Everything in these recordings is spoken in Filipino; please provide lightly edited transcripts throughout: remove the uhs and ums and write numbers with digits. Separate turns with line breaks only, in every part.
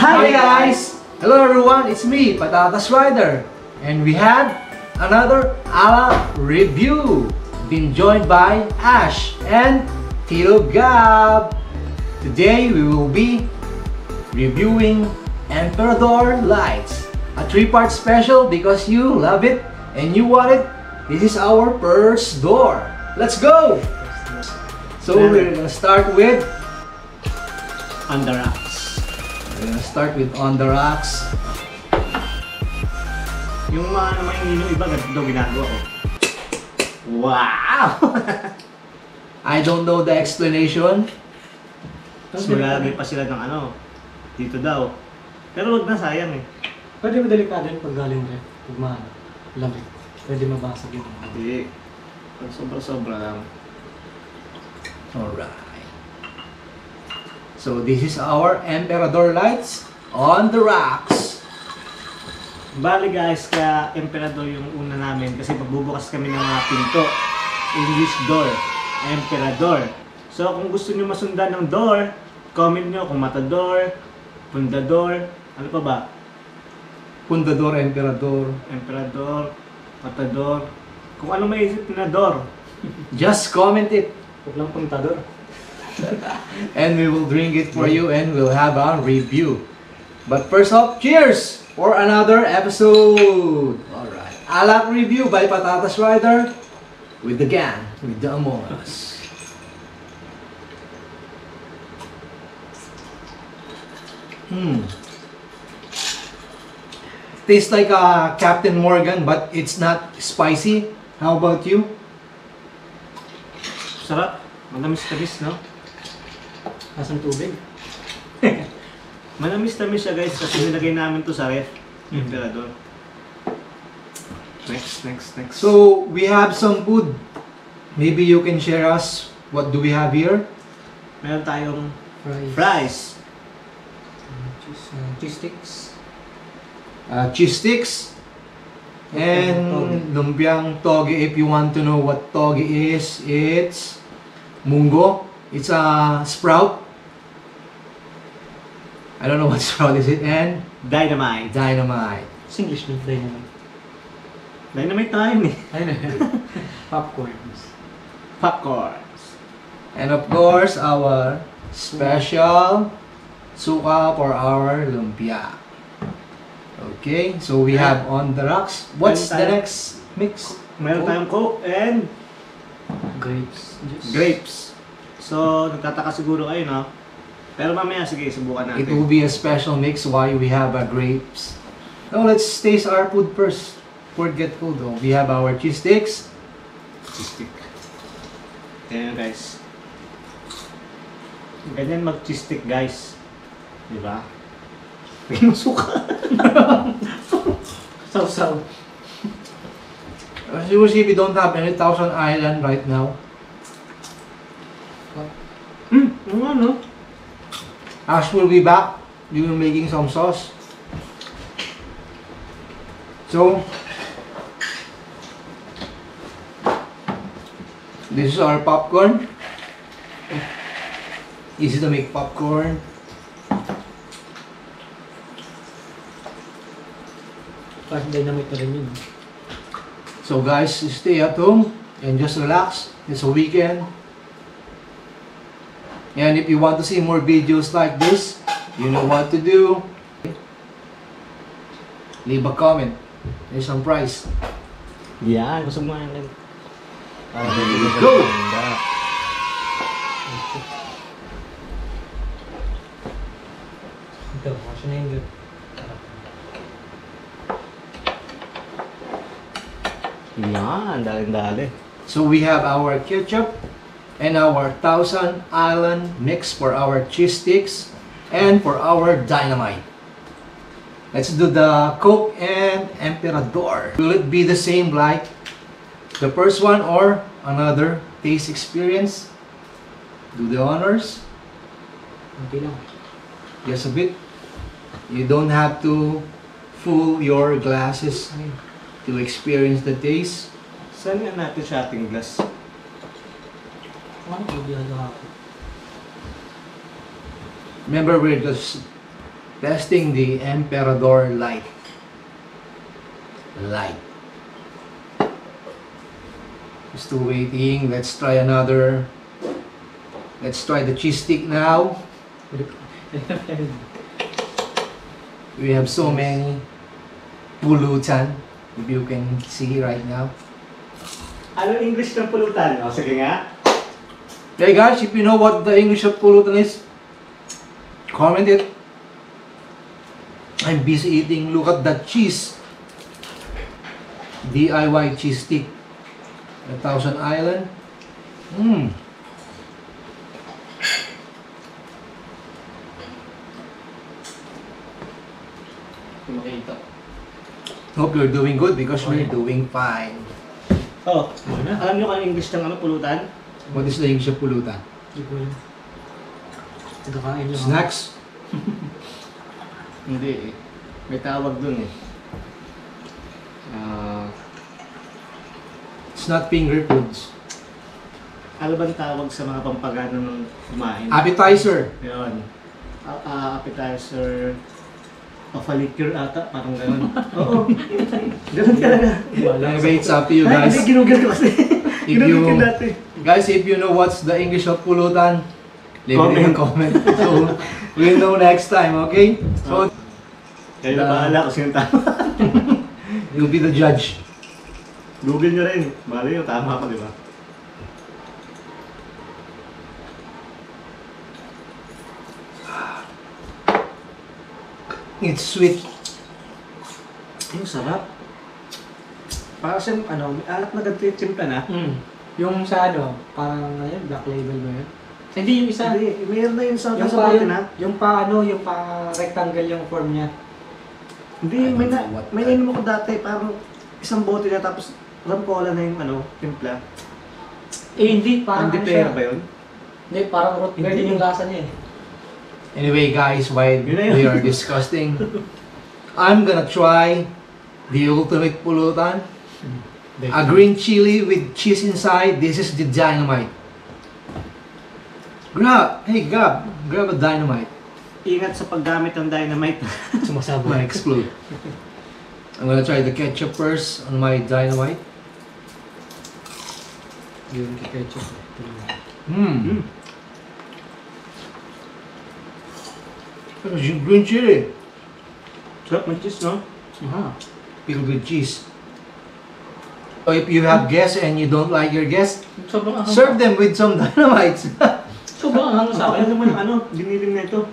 Hi guys! Hello everyone, it's me, Patatas Rider. And we have another Ala review. Been joined by Ash and Tito Gab. Today we will be reviewing Emperador Lights. A 3-part special because you love it and you want it. This is our first door. Let's go! So we're gonna start with
On the rocks.
We're gonna start with On the Rocks.
Yung mga naman yung iba, ganito daw ginagawa ko. Wow!
I don't know the explanation.
Tapos maglalagay pa sila ng ano, dito daw. Pero wag na, sayang eh.
Pwede mo delikado yun pag galing rin. Pag lamig. Pwede mabasag yun.
Hindi. Pag sobra-sobra lang.
Alright. So this is our Emperador Lights on the Rocks.
Bali guys, kaya Emperador yung una namin kasi pagbubukas kami ng mga pinto. English door. Emperador. So kung gusto nyo masundan ng door, comment nyo kung Matador, Fundador, ano pa ba?
Fundador, Emperador.
Emperador, Matador, kung ano maisip na door.
Just comment it.
Huwag lang puntador.
And we will drink it for you and we'll have a review. But first off, cheers for another episode. Alright. Alak review by Patatas Rider with the gang, with the Among Us. Tastes like a Captain Morgan but it's not spicy. How about you?
Sarap. Manamis-tamis, no?
Asang tubig.
Manamis-tamis siya guys kasi nilagay namin to sa ref. Emperador. Next.
So we have some food. Maybe you can share us what do we have here?
Meron tayong
Fries.
fries.
Cheese sticks.
Cheese sticks and lumpiang toge. If you want to know what toge is, it's mungo. It's a sprout. I don't know what sprout is it. And
Dynamite.
dynamite.
Singlish ng dynamite.
Dynamite tayo eh.
Ayun na. Popcorns.
Popcorns.
And of course, our special suka for our lumpia. Okay, so we have On the Rocks. What's the next mix?
Meron tayong Coke and
Grapes. Juice.
grapes. So, nagtataka siguro kayo, no? Pero mamaya, sige, subukan natin.
It will be a special mix why we have grapes. Now let's taste our food first. Forget ko though. We have our cheese sticks.
Cheese stick. Ayan guys. Ganyan mag-cheese stick guys. Diba? Pinusuka.
Saw-saw.
As you will see, we don't have any Thousand Island right now.
Ano?
Ash will be back. We will making some sauce. So, this is our popcorn. Easy to make popcorn.
Parang dynamite na rin yun.
So guys, stay at home and just relax. It's a weekend. And if you want to see more videos like this, you know what to do. Leave a comment. There's some prize.
Yan. Gusto mo yan.
Go!
Ito, kasi na yung
Yan. Dali-dali.
So we have our ketchup and our Thousand Island mix for our cheese sticks and for our dynamite. Let's do the Coke and Emperador. Will it be the same like the first one or another taste experience? Do the honors.
Hindi lang.
Just a bit. You don't have to full your glasses to experience the taste.
Saan nga natin sa ating glass?
Ano ko ginagawa ko?
Remember, we're just Testing the Emperador Light. Light. Still waiting. Let's try another. Let's try the cheese stick now. We have so many pulutan, if you can see right now.
Ano English ng pulutan? O, sige nga.
Hey guys, if you know what the English of pulutan is, comment it. I'm busy eating. Look at that cheese. DIY cheese stick. 1,000 Island.
Makita.
Hope you're doing good because we're doing fine.
Oh, alam nyo kung English ng ano, pulutan?
What is the English of pulutan?
Hindi ko yun. Nagkakain lang.
Snacks?
Hindi eh. May tawag dun eh.
It's not finger foods.
Ano bang tawag sa mga pampagano ng kumain?
Appetizer.
Yun. Appetizer of a liquor ata, parang gano'n. Oo. Ganun talaga.
Anyway, it's up to you
Ay,
guys.
hindi, ginugol ko kasi.
If
Ginugol ko
you-
dati.
Guys, if you know what's the English of pulutan, leave it in the comment.
Comment.
So, we'll know next time, okay? So,
Kayo na bahala kung sino tama.
you'll be the judge.
Google nyo rin. Bali yung tama ko, di ba?
It's sweet.
Yung sarap. Para siyang ano, may alak na ganito yung timpla na.
Yung sa ano, parang ano yun, black label ba yun? Hindi, yung isa.
Hindi, mayroon na yun sa
Yung
sa
pa,
bote na.
yung pa ano, yung pa rectangle yung form niya.
Hindi,
I don't
may
know what
may
that-
nainom ako dati, parang isang bote na tapos ramcola na yung ano, timpla.
Eh hindi, parang
Ang
ano siya.
dipera ba yun?
Hindi, parang root beer din yung lasa niya eh.
Anyway, guys, while
Yun na yun.
we are discussing, I'm gonna try the ultimate pulutan. A green chili with cheese inside. This is the dynamite. Grab a dynamite.
Ingat sa paggamit ng dynamite.
Sumasabog.
Might explode. I'm gonna try the ketchup first on my dynamite.
Yung ketchup.
Mmm. Green chili.
Sarap ng cheese, no?
Aha.
Filled with cheese. So if you have guests and you don't like your guests,
Sobrang ahang.
serve them with some dynamites.
Sobrang ahang sa
Ano
akin.
naman ang ano, giniling na ito.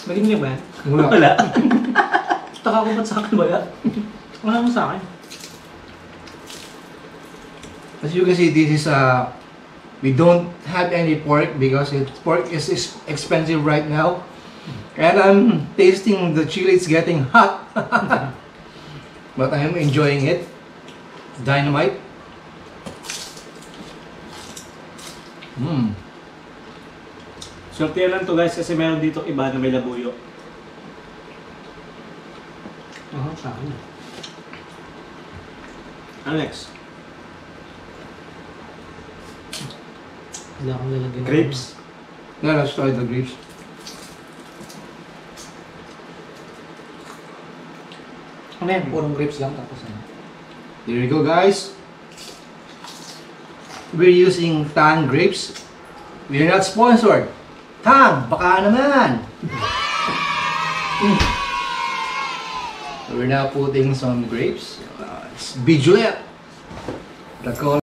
Naging niya ba yan?
Wala.
Taka ko ba't sa akin ba yan? Wala mo sa akin.
As you can see, this is we don't have any pork because pork is expensive right now. And I'm tasting the chili, it's getting hot. But I am enjoying it. Dynamite. Mmm.
Swerte lang to guys kasi meron dito iba na may labuyo.
Ahang sa akin.
Ano next?
Wala akong lalagyan. ng-
Grapes.
Yeah, let's try the grapes.
Ano yan? Purong grapes lang tapos ano.
There you go, guys. We're using Tang grapes. We're not sponsored. Tang, baka naman. We're now putting some grapes. It's Bijoulet. The color.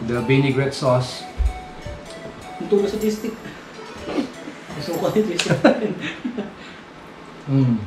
the vinaigrette sauce.
Ito sa distik. Gusto ko yung distik.
Mm.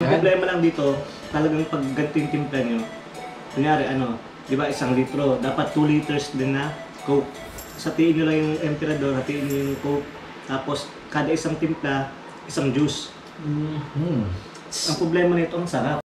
Ang problema lang dito, talagang pag ganito yung timpla nyo, kunyari di ba 1 litro, dapat 2 liters din na Coke. Hatiin nyo lang yung Emperador, hatiin nyo yung Coke, tapos kada isang timpla, isang juice.
Mm.
Ang problema nito, ang sarap.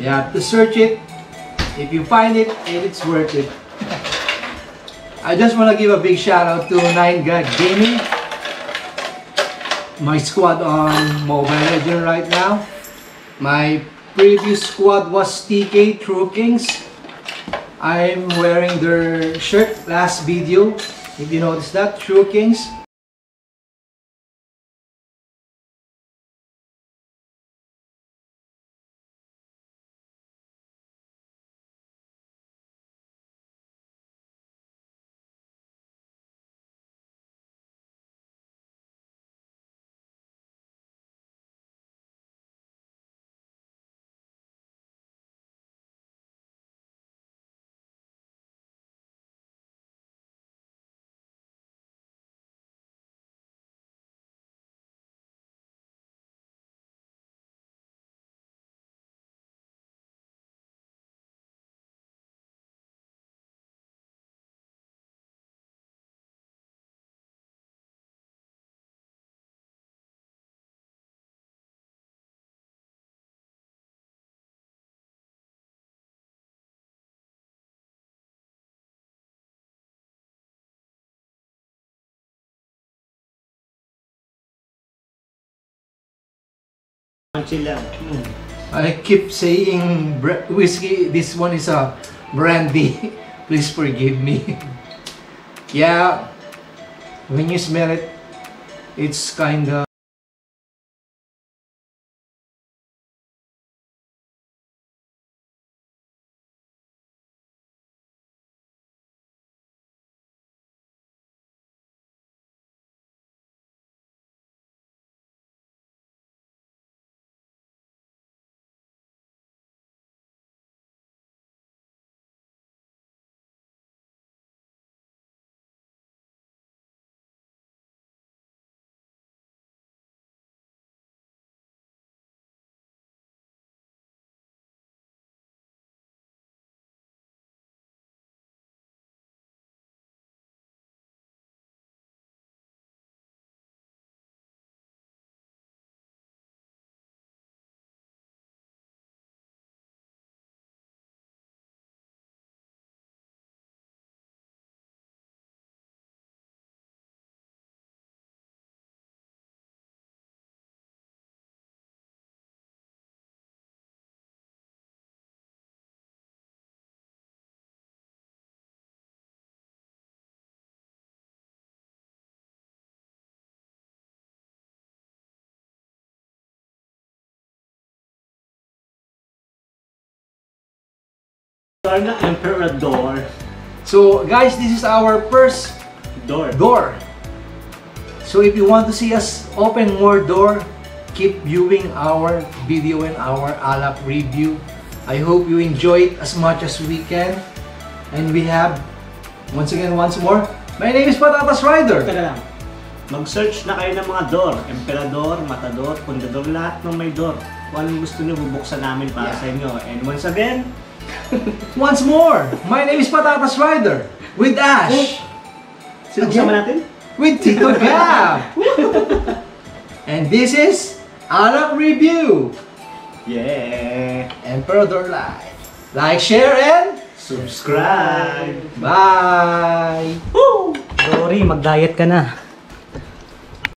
You have to search it. If you find it, it's worth it. I just want to give a big shout out to 9GAG Gaming, my squad on Mobile Legends right now. My previous squad was TK True Kings. I'm wearing their shirt last video. If you noticed that, True Kings.
Chill lang.
I keep saying whiskey. This one is a brandy. Please forgive me. Yeah, when you smell it, it's kinda.
Door na Emperador.
So guys, this is our first door. So if you want to see us open more door, keep viewing our video and our Alap review. I hope you enjoy it as much as we can. And we have, once more, my name is Patatas Rider.
Teka lang. Mag-search na kayo ng mga door. Emperador, Matador, Pundador, lahat ng may door. Kung anong gusto nyo, bubuksan namin para sa inyo. And once again,
once more, my name is Patatas Rider with Ash.
sino kasama natin?
With Tito Gab. And this is Alap Review.
Yeah!
Emperador Live. Like, share, and
Subscribe!
bye!
Rory, mag-diet ka na.